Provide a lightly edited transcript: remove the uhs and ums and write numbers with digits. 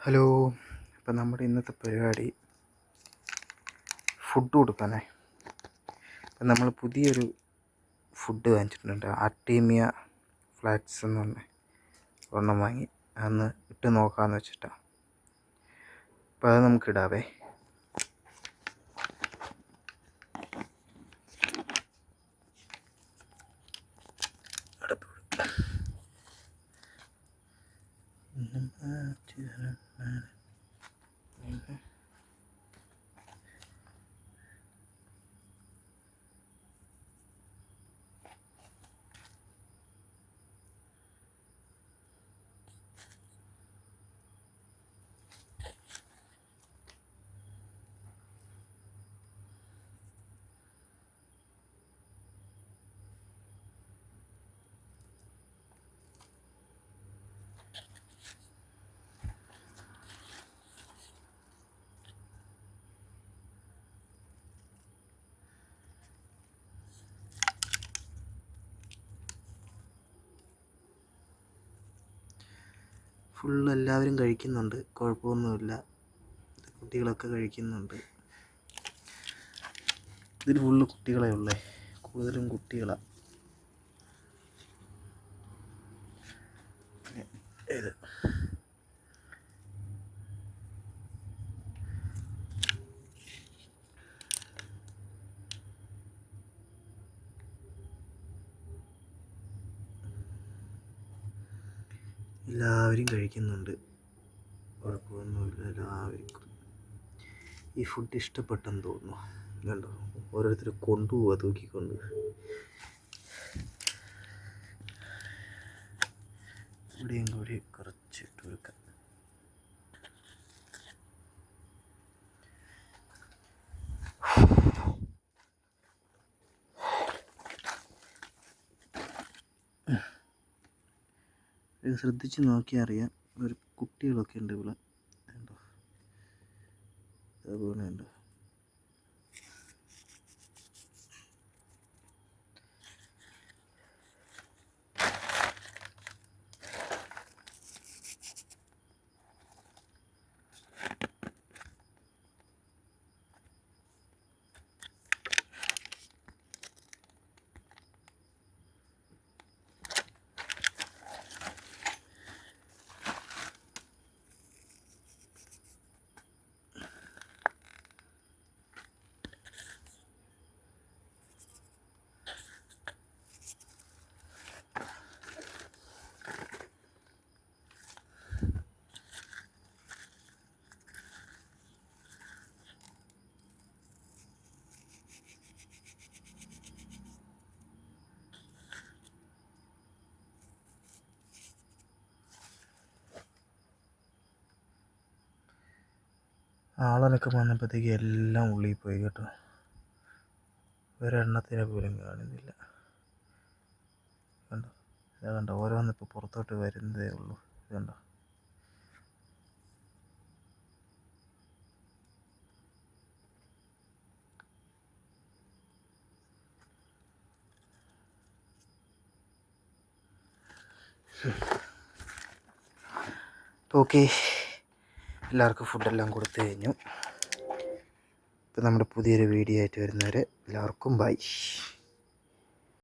Hello. അപ്പം നമ്മുടെ ഇന്നത്തെ പരിപാടി ഫുഡ് കൊടുക്കാനേ. അപ്പം നമ്മൾ പുതിയൊരു ഫുഡ് വാങ്ങിച്ചിട്ടുണ്ട്. ആർട്ടീമിയ ഫ്ലാക്സ് എന്ന് പറഞ്ഞ ഒരെണ്ണം വാങ്ങി അന്ന് ഇട്ട് നോക്കാമെന്ന് വെച്ചിട്ടാണ്. അപ്പോൾ അത് നമുക്കിടാവേ. ഫുള്ള് എല്ലാവരും കഴിക്കുന്നുണ്ട്, കുഴപ്പമൊന്നുമില്ല. കുട്ടികളൊക്കെ കഴിക്കുന്നുണ്ട്. ഇതിൽ ഫുള്ള് കുട്ടികളെ ഉള്ളേ, കൂടുതലും കുട്ടികളാണ്. ഇത് എല്ലാവരും കഴിക്കുന്നുണ്ട്, കുഴപ്പമൊന്നുമില്ല. എല്ലാവർക്കും ഈ ഫുഡ് ഇഷ്ടപ്പെട്ടെന്ന് തോന്നുന്നു. കണ്ടോ, ഓരോരുത്തർ കൊണ്ടുപോവുക തൂക്കിക്കൊണ്ട്. ഇവിടെയും കൂടി കുറച്ചിട്ട് കൊടുക്കാം. ഇത് ശ്രദ്ധിച്ച് നോക്കിയാൽ അറിയാം, ഒരു കുട്ടികളൊക്കെ ഉണ്ട് ഇവിടെ. കണ്ടോ, അതുപോലെ ഉണ്ടോ. ആളനൊക്കെ വന്നപ്പോഴത്തേക്ക് എല്ലാം ഉള്ളിൽ പോയി കേട്ടോ. ഒരെണ്ണത്തിനെ പോലും കാണുന്നില്ല. കണ്ടോ, ഇത് കണ്ടോ, ഓരോന്നിപ്പോൾ പുറത്തോട്ട് വരുന്നതേ ഉള്ളൂ. ഇത് കണ്ടോ. ഓക്കെ, എല്ലാവർക്കും ഫുഡെല്ലാം കൊടുത്തു കഴിഞ്ഞു. ഇപ്പം നമ്മുടെ പുതിയൊരു വീഡിയോ ആയിട്ട് വരുന്നവരെ എല്ലാവർക്കും ബൈ.